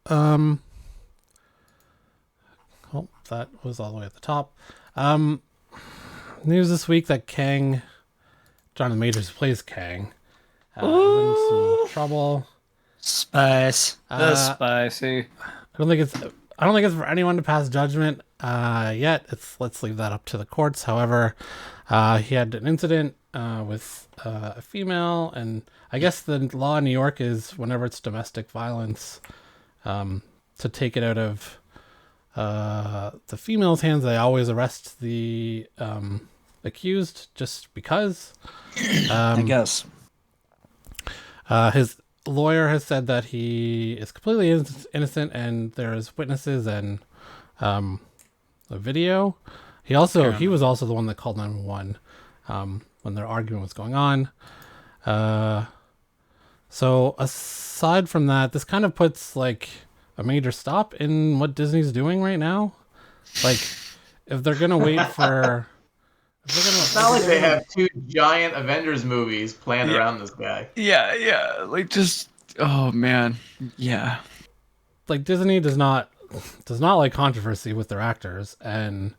Oh, that was all the way at the top. News this week that Kang, Jonathan Majors who plays Kang, is in some Ooh, trouble. spice. The Uh, spicy. I don't think it's for anyone to pass judgment yet. Let's leave that up to the courts. However, he had an incident with a female, and I guess the law in New York is whenever it's domestic violence, to take it out of the female's hands, they always arrest the accused just because. I guess. His lawyer has said that he is completely innocent, and there's witnesses and a video. He was also the one that called 911 when their argument was going on. So aside from that, this kind of puts like a major stop in what Disney's doing right now. Like, if they're gonna wait for, if they're It's gonna, not like they have two giant Avengers movies planned Yeah. around this guy. Yeah. Like just. Oh man. Yeah. like Disney does not like controversy with their actors, and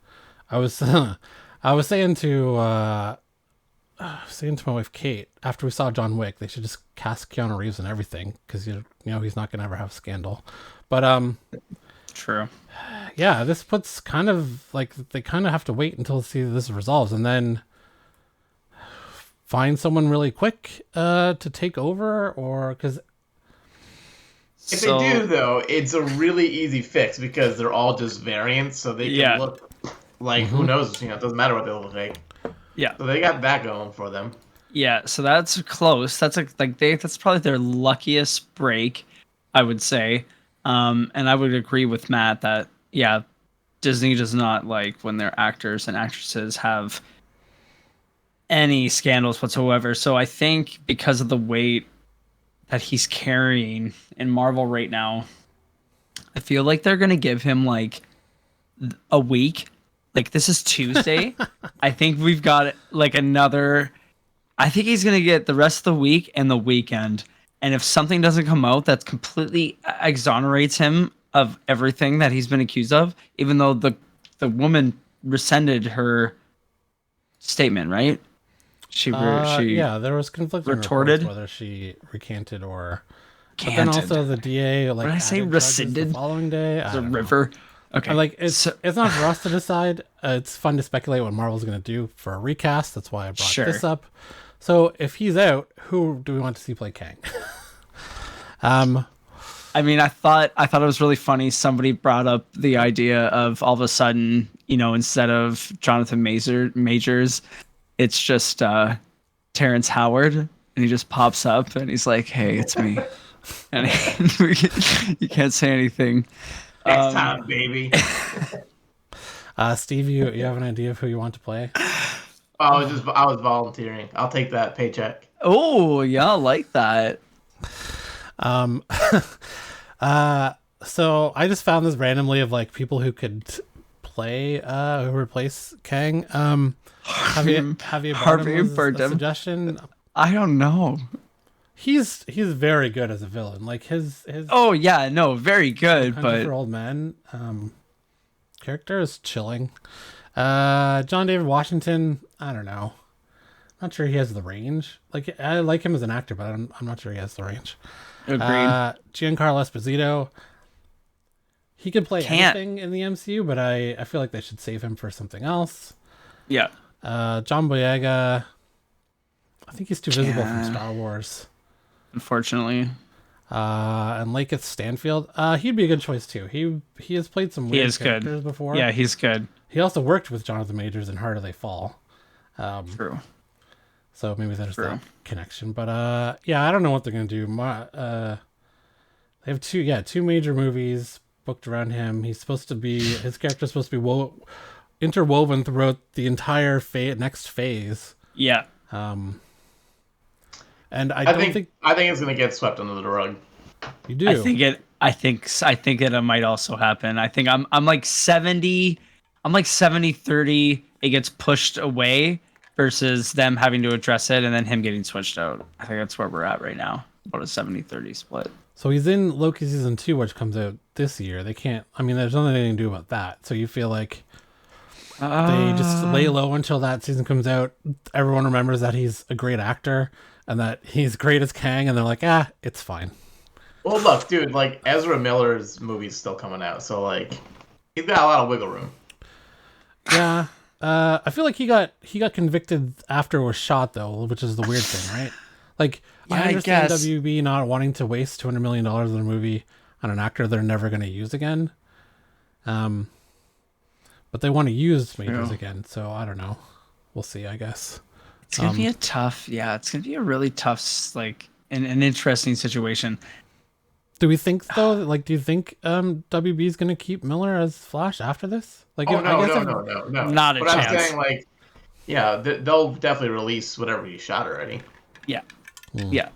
I was I was saying to my wife Kate after we saw John Wick, they should just cast Keanu Reeves and everything because you know he's not gonna ever have a scandal. But True. yeah, this puts kind of like they kind of have to wait until see this resolves and then find someone really quick to take over, or because If they do, though, it's a really easy fix because they're all just variants, so they can look like who knows. You know, it doesn't matter what they look like. Yeah. So they got that going for them. Yeah, so that's close. That's that's probably their luckiest break, I would say. And I would agree with Matt that yeah, Disney does not like when their actors and actresses have any scandals whatsoever. So I think because of the weight that he's carrying in Marvel right now, I feel like they're gonna give him like a week. Like this is Tuesday. I think we've got like another. I think he's gonna get the rest of the week and the weekend. And if something doesn't come out that completely exonerates him of everything that he's been accused of, even though the woman rescinded her statement, right? She yeah, there was conflicting retorted reports whether she recanted or. But then canted. also the DA like Did I say added charges rescinded? the following day. I The don't know. river. Okay, Like it's not for us to decide. It's fun to speculate what Marvel's going to do for a recast. That's why I brought Sure. this up. So if he's out, who do we want to see play Kang? I mean, I thought it was really funny. Somebody brought up the idea of all of a sudden, you know, instead of Jonathan Majors, it's just Terrence Howard, and he just pops up and he's like, "Hey, it's me," and you can't say anything. Next time, baby. Steve, you have an idea of who you want to play? I was volunteering. I'll take that paycheck. Oh, yeah, I like that. So I just found this randomly of like people who could play who replace Kang. Have you Harvey Bardem was a Bardem? suggestion? I don't know. He's very good as a villain. Like his Oh yeah, no, very good, Country for but Old Men character is chilling. John David Washington, I don't know. Not sure he has the range. Like I like him as an actor, but I'm not sure he has the range. agreed. Giancarlo Esposito, he could play Can't. anything in the MCU, but I feel like they should save him for something else. Yeah. John Boyega, I think he's too visible from Yeah. Star Wars. Unfortunately. And Lakeith Stanfield, he'd be a good choice too. He has played some He weird is good. characters before. Yeah, he's good. He also worked with Jonathan Majors in Harder They Fall. True. So maybe there's True. that connection. But yeah, I don't know what they're gonna do. They have two major movies booked around him. His character's supposed to be interwoven throughout the entire next phase. Yeah. And I think it's gonna get swept under the rug. you do. I think it might also happen. I think I'm like 70 30 it gets pushed away versus them having to address it and then him getting switched out. I think that's where we're at right now. About a 70-30 split. So he's in Loki season 2, which comes out this year. They can't. I mean, there's nothing they can do about that. So you feel like they just lay low until that season comes out. Everyone remembers that he's a great actor and that he's great as Kang, and they're like, it's fine. Well, look, dude, like Ezra Miller's movie's still coming out, so like he's got a lot of wiggle room. Yeah. I feel like he got convicted after it was shot though, which is the weird thing, right? Like, yeah, I understand WB not wanting to waste $200 million in a movie on an actor they're never going to use again. But they want to use majors again, so I don't know. We'll see, I guess. It's gonna be it's gonna be a really tough, like, an interesting situation. Do we think though? Like, do you think WB is gonna keep Miller as Flash after this? Like, no, not a but chance. I'm saying, like, yeah, they'll definitely release whatever he shot already. Yeah, yeah.